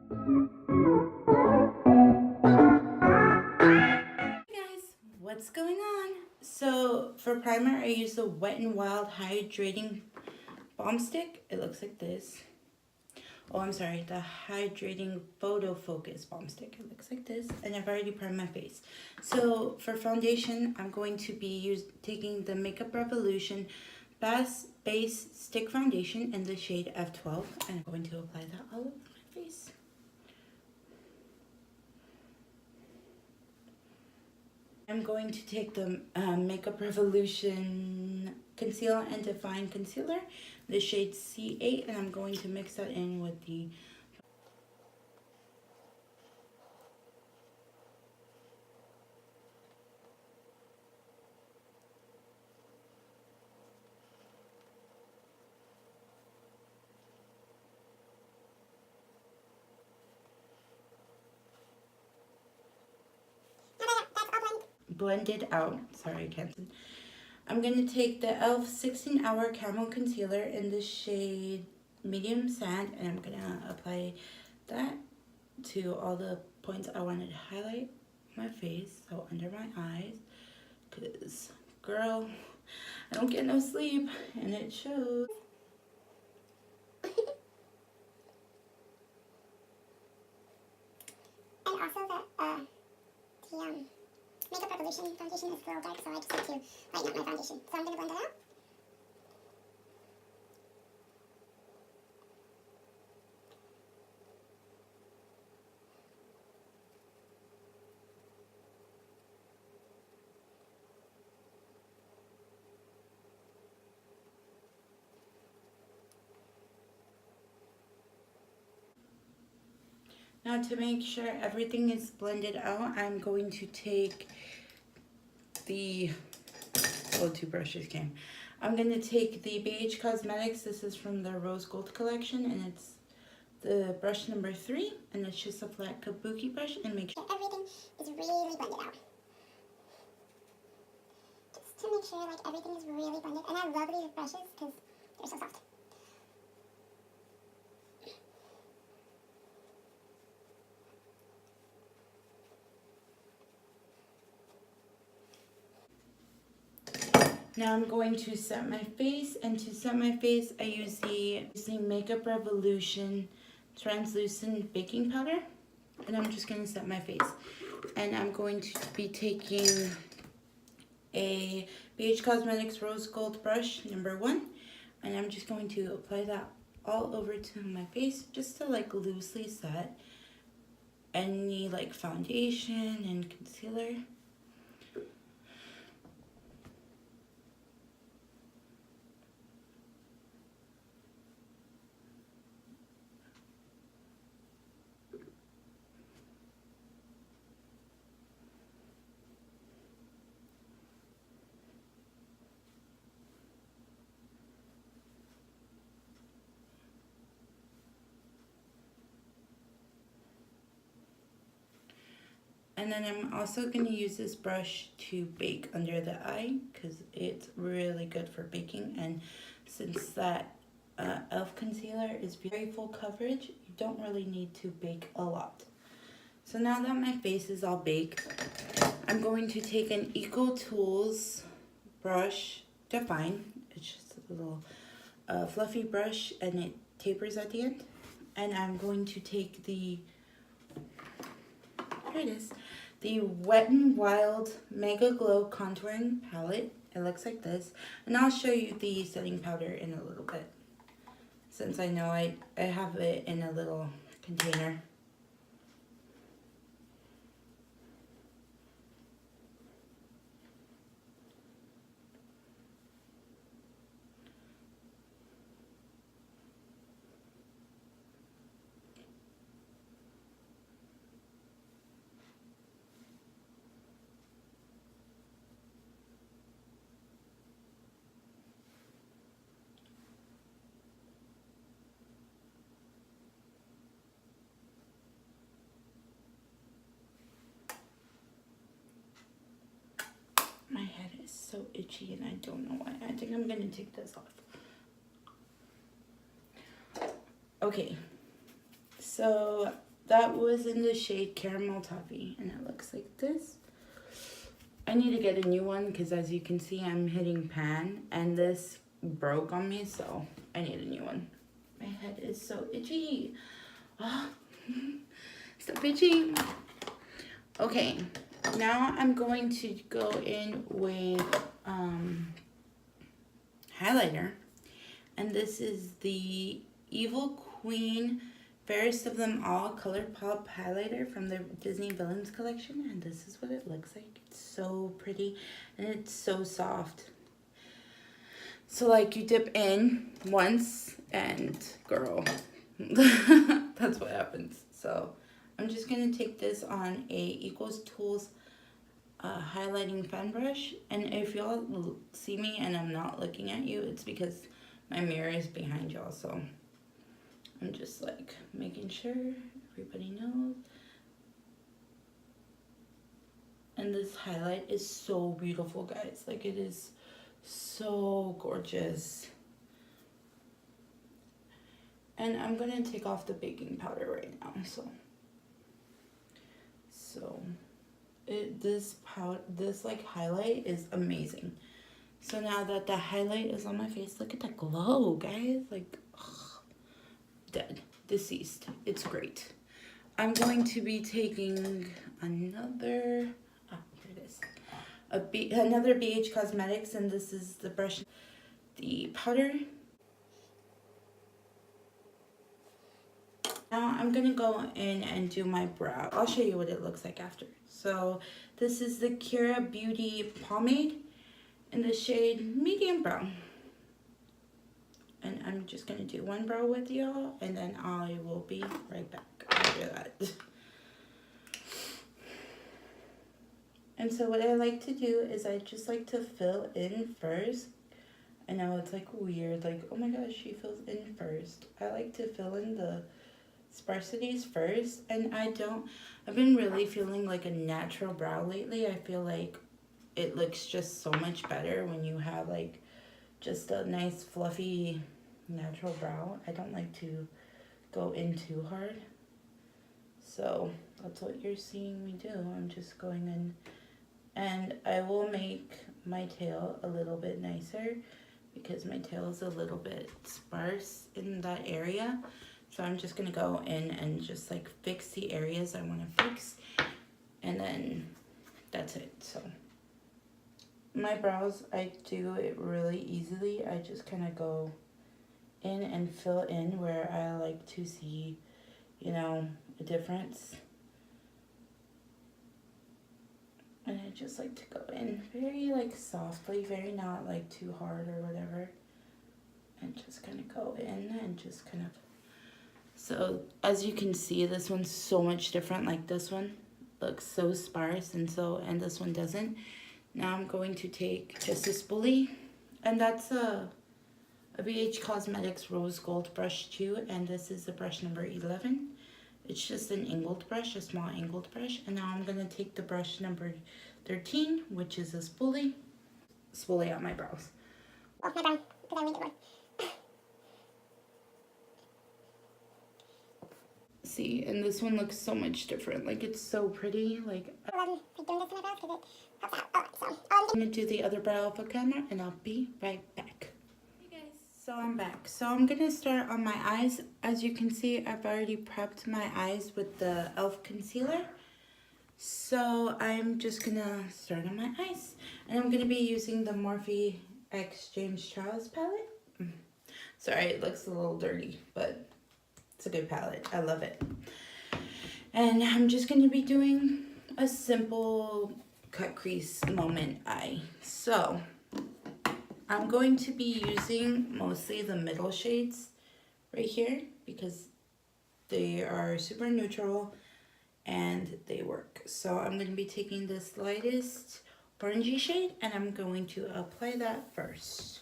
Guys, what's going on? So for primer, I use the Wet n Wild Hydrating Balm Stick. It looks like this. Oh, I'm sorry, the Hydrating Photo Focus Balm Stick. It looks like this, and I've already primed my face. So for foundation, I'm going to be taking the Makeup Revolution Base Stick Foundation in the shade F12, and I'm going to apply that all over my face. I'm going to take the Makeup Revolution Conceal and Define Concealer, the shade C8, and I'm going to mix that in with the blended out. Sorry, I can't. I'm going to take the e.l.f. 16 Hour Caramel Concealer in the shade Medium Sand, and I'm going to apply that to all the points I wanted to highlight my face, so under my eyes, because, girl, I don't get no sleep, and it shows. And also the Makeup Revolution foundation is a little dark, so I just need to lighten up my foundation. So I'm going to blend that out. Now to make sure everything is blended out, I'm going to take the, well, two brushes came. I'm going to take the BH Cosmetics, this is from the Rose Gold collection, and it's the brush number 3, and it's just a flat kabuki brush, and make sure everything is really blended out. Just to make sure like everything is really blended. And I love these brushes because they're so soft. Now I'm going to set my face, and to set my face I use the Makeup Revolution translucent baking powder, and I'm just going to set my face. And I'm going to be taking a BH Cosmetics Rose Gold brush number 1, and I'm just going to apply that all over to my face just to like loosely set any like foundation and concealer. And then I'm also going to use this brush to bake under the eye because it's really good for baking. And since that e.l.f. concealer is very full coverage, you don't really need to bake a lot. So now that my face is all baked, I'm going to take an EcoTools brush, Define. It's just a little fluffy brush, and it tapers at the end. And I'm going to take the, here it is, the Wet n Wild Mega Glow Contouring Palette. It looks like this. And I'll show you the setting powder in a little bit, since I know I have it in a little container. My head is so itchy and I don't know why. I think I'm gonna take this off. Okay, so that was in the shade Caramel Toffee, and it looks like this. I need to get a new one because as you can see, I'm hitting pan, and this broke on me, so I need a new one. My head is so itchy. Oh, stop itching. Okay, now I'm going to go in with highlighter, and this is the Evil Queen Fairest of Them All Color Pop highlighter from the Disney Villains collection, and this is what it looks like. It's so pretty and it's so soft. So like you dip in once and girl, that's what happens. So I'm just gonna take this on a Equals Tools highlighting fan brush, and if y'all see me and I'm not looking at you, it's because my mirror is behind y'all, so I'm just like making sure everybody knows. And this highlight is so beautiful, guys. Like, it is so gorgeous. And I'm gonna take off the baking powder right now, so this like highlight is amazing. So now that the highlight is on my face, look at that glow, guys. Like, ugh, dead, deceased. It's great. I'm going to be taking another, here it is, another BH Cosmetics, and this is the brush, the powder. Now I'm gonna go in and do my brow. I'll show you what it looks like after. So this is the Kira Beauty Pomade in the shade Medium Brown. And I'm just gonna do one brow with y'all, and then I will be right back after that. And so what I like to do is I just like to fill in first. I know it's like weird, like, oh my gosh, she fills in first. I like to fill in the sparsities first, and I've been really feeling like a natural brow lately. I feel like it looks just so much better when you have like just a nice fluffy natural brow. I don't like to go in too hard, so that's what you're seeing me do. I'm just going in, and I will make my tail a little bit nicer because my tail is a little bit sparse in that area. So I'm just gonna go in and just like fix the areas I want to fix, and then that's it. So my brows, I do it really easily. I just kind of go in and fill in where I like to see, you know, a difference. And I just like to go in very like softly, very not like too hard or whatever. And just kind of go in and just kind of. So as you can see, this one's so much different. Like this one looks so sparse, and this one doesn't. Now I'm going to take just a spoolie, and that's a BH Cosmetics Rose Gold brush too, and this is the brush number 11. It's just an angled brush, a small angled brush. And now I'm gonna take the brush number 13, which is a spoolie out my brows. Oh, my brow, because I went to one. See, and this one looks so much different. Like, it's so pretty. Like, I love doing this to my brows because it helps out a lot. So I'm gonna do the other brow off camera, and I'll be right back. Hey guys, so I'm back. So I'm gonna start on my eyes. As you can see, I've already prepped my eyes with the e.l.f. concealer. So I'm just gonna start on my eyes, and I'm gonna be using the Morphe X James Charles palette. Sorry, it looks a little dirty, but it's a good palette. I love it. And I'm just going to be doing a simple cut crease moment eye. So I'm going to be using mostly the middle shades right here because they are super neutral and they work. So I'm going to be taking this lightest orangey shade, and I'm going to apply that first.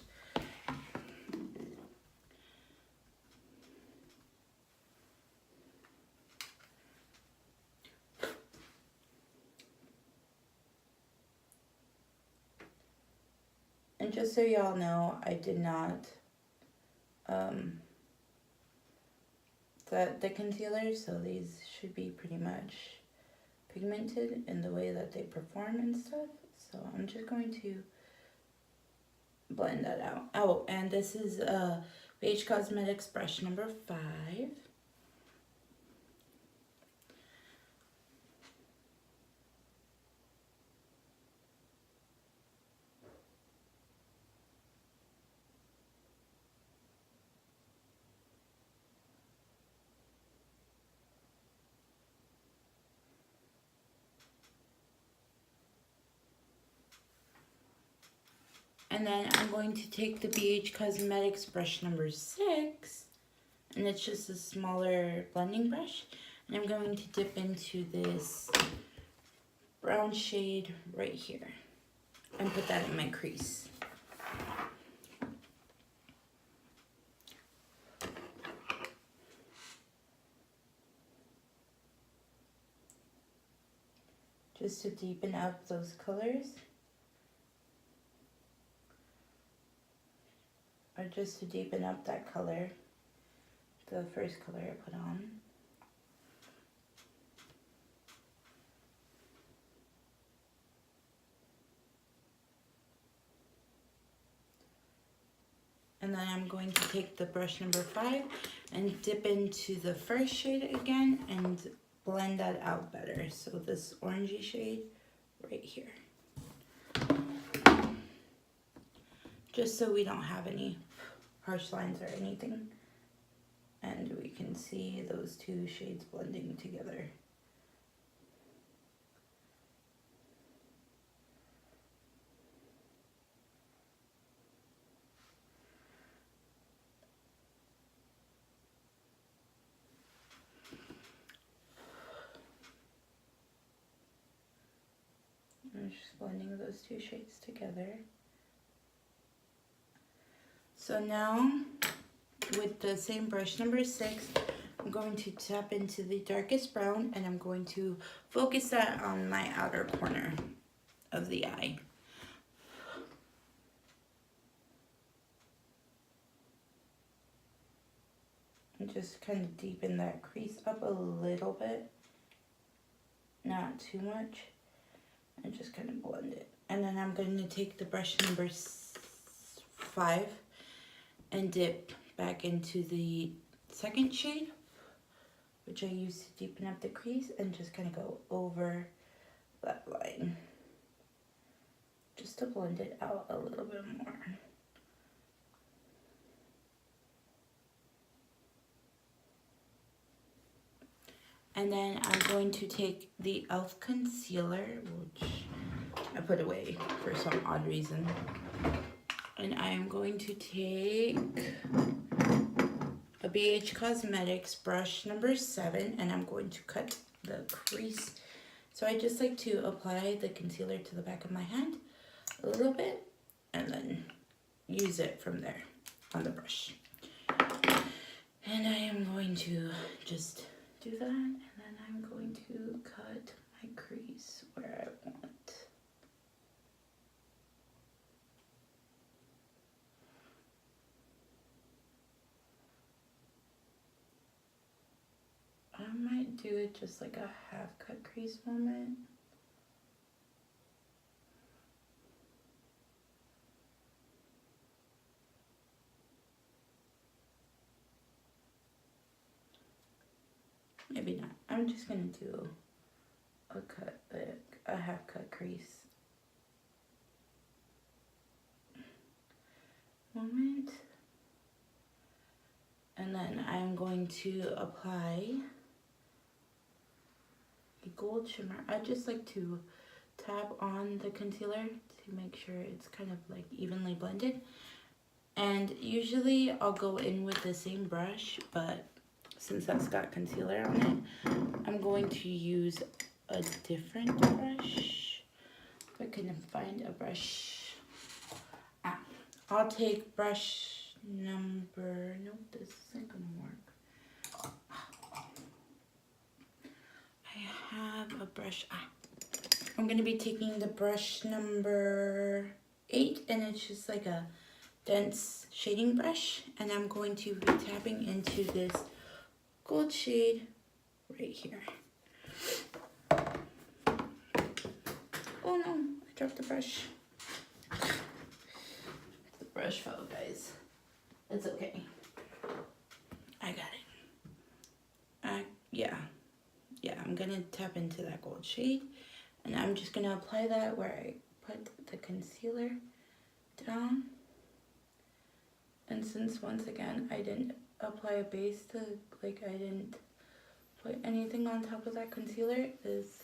And just so y'all know, I did not got the concealer, so these should be pretty much pigmented in the way that they perform and stuff. So I'm just going to blend that out. Oh, and this is BH Cosmetics brush number 5. And then I'm going to take the BH Cosmetics brush number 6, and it's just a smaller blending brush, and I'm going to dip into this brown shade right here and put that in my crease. Just to deepen up those colors. Or just to deepen up that color, the first color I put on. And then I'm going to take the brush number 5 and dip into the first shade again and blend that out better. So this orangey shade right here. Just so we don't have any harsh lines or anything. And we can see those two shades blending together. I'm just blending those two shades together. So now, with the same brush number 6, I'm going to tap into the darkest brown and I'm going to focus that on my outer corner of the eye. And just kind of deepen that crease up a little bit, not too much, and just kind of blend it. And then I'm going to take the brush number 5 and dip back into the second shade, which I use to deepen up the crease, and just kind of go over that line, just to blend it out a little bit more. And then I'm going to take the e.l.f. concealer, which I put away for some odd reason. And I am going to take a BH Cosmetics brush number 7, and I'm going to cut the crease. So I just like to apply the concealer to the back of my hand a little bit, and then use it from there on the brush. And I am going to just do that, and then I'm going to cut my crease where I want. I might do it just like a half cut crease moment. Maybe not. I'm just gonna do a cut, like a half cut crease moment. And then I'm going to apply a gold shimmer. I just like to tap on the concealer to make sure it's kind of like evenly blended. And usually I'll go in with the same brush, but since that's got concealer on it, I'm going to use a different brush. If I can find a brush. I'll take brush number, nope, this isn't gonna work. I have a brush, I'm gonna be taking the brush number 8, and it's just like a dense shading brush, and I'm going to be tapping into this gold shade right here. Oh no, I dropped the brush. The brush fell, guys. It's okay. I got it. Yeah, I'm gonna tap into that gold shade, and I'm just gonna apply that where I put the concealer down. And since once again I didn't apply a base to, like, I didn't put anything on top of that concealer, this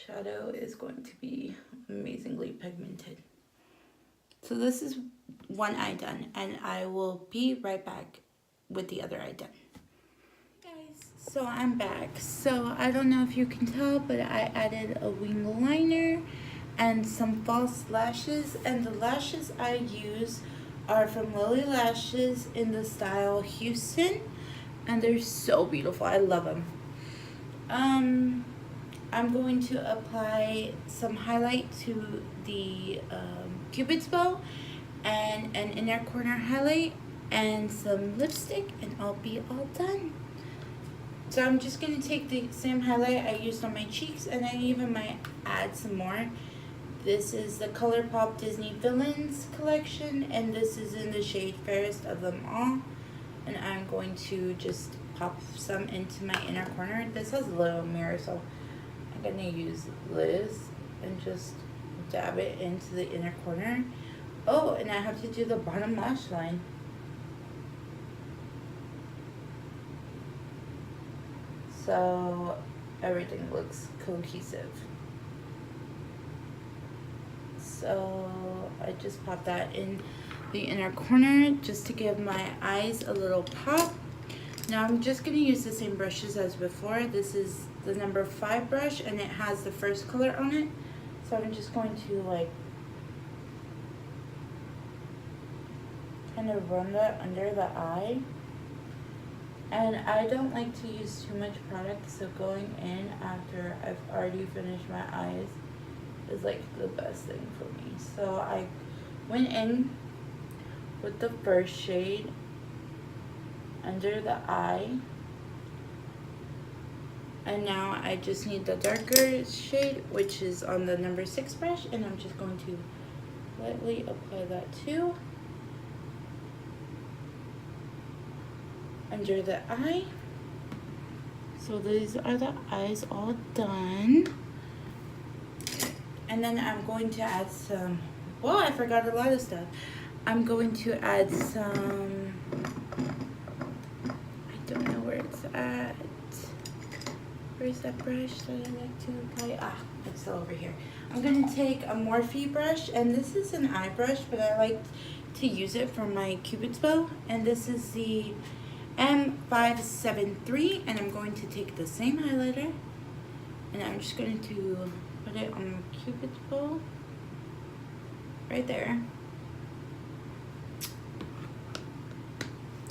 shadow is going to be amazingly pigmented. So this is one eye done, and I will be right back with the other eye done. Guys, so I'm back. So I don't know if you can tell, but I added a wing liner and some false lashes, and the lashes I use are from Lily Lashes in the style Houston, and they're so beautiful. I love them. I'm going to apply some highlight to the Cupid's bow and an inner corner highlight and some lipstick, and I'll be all done. So I'm just going to take the same highlight I used on my cheeks, and I even might add some more. This is the ColourPop Disney Villains collection, and this is in the shade Fairest of Them All. And I'm going to just pop some into my inner corner. This has a little mirror, so I'm going to use Liz and just dab it into the inner corner. Oh, and I have to do the bottom lash line. So everything looks cohesive. So I just pop that in the inner corner just to give my eyes a little pop. Now I'm just going to use the same brushes as before. This is the number 5 brush, and it has the first color on it. So I'm just going to like kind of run that under the eye. And I don't like to use too much product, so going in after I've already finished my eyes is like the best thing for me. So I went in with the first shade under the eye, and now I just need the darker shade, which is on the number 6 brush, and I'm just going to lightly apply that too under the eye. So these are the eyes all done. And then I'm going to add some, well, I forgot a lot of stuff. I'm going to add some, I don't know where it's at. Where's that brush that I like to apply? Ah, it's still over here. I'm going to take a Morphe brush, and this is an eye brush, but I like to use it for my Cupid's bow. And this is the M573, and I'm going to take the same highlighter, and I'm just going to put it on my Cupid's bow right there,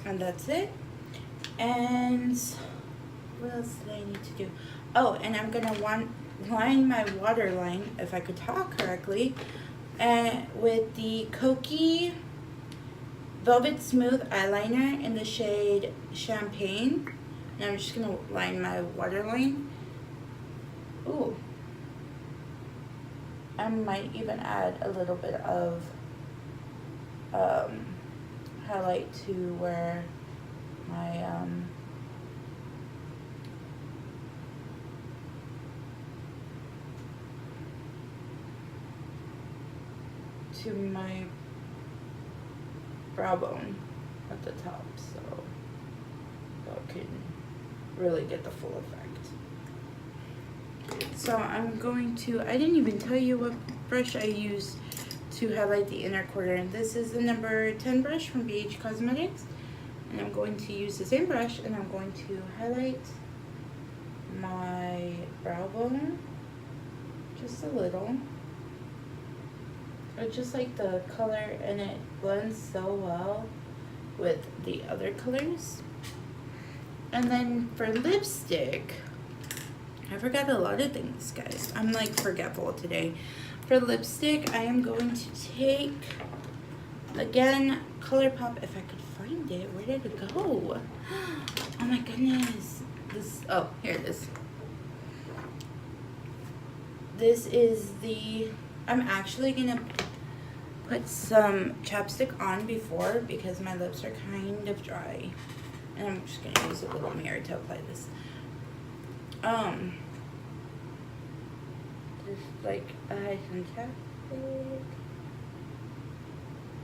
and that's it. And what else did I need to do? Oh, and I'm gonna line my waterline, if I could talk correctly, with the Kokie Velvet Smooth eyeliner in the shade Champagne, and I'm just gonna line my waterline. Ooh, I might even add a little bit of highlight to where my to my brow bone at the top, so that can really get the full effect. So I'm going to, I didn't even tell you what brush I used to highlight the inner corner, and this is the number 10 brush from BH Cosmetics, and I'm going to use the same brush, and I'm going to highlight my brow bone just a little. I just like the color, and it blends so well with the other colors. And then for lipstick, I forgot a lot of things, guys. I'm like forgetful today. For lipstick, I am going to take, again, ColourPop, if I could find it. Where did it go? Oh my goodness. Oh, here it is. This is I'm actually gonna put some chapstick on before because my lips are kind of dry. And I'm just gonna use a little mirror to apply this. Just like some chapstick.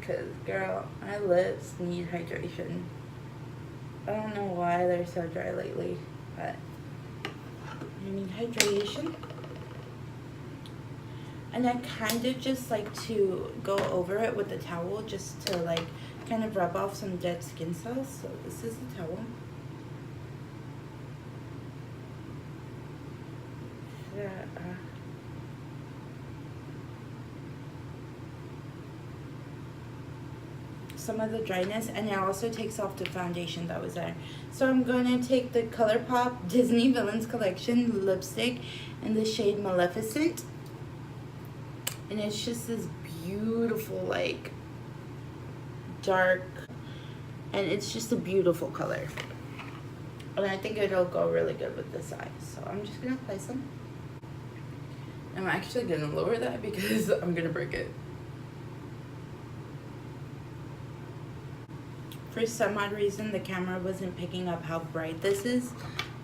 Cause girl, my lips need hydration. I don't know why they're so dry lately, but I need hydration. And I kind of just like to go over it with a towel just to like kind of rub off some dead skin cells. So this is the towel. Some of the dryness, and it also takes off the foundation that was there. So I'm going to take the ColourPop Disney Villains Collection lipstick in the shade Maleficent. And it's just this beautiful, like, dark, and it's just a beautiful color. And I think it'll go really good with this eye. So I'm just going to apply some. I'm actually going to lower that because I'm going to break it. For some odd reason, the camera wasn't picking up how bright this is,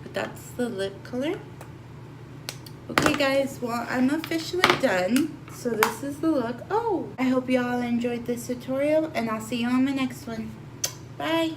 but that's the lip color. Okay guys, well, I'm officially done. So this is the look. Oh, I hope you all enjoyed this tutorial, and I'll see you on my next one. Bye.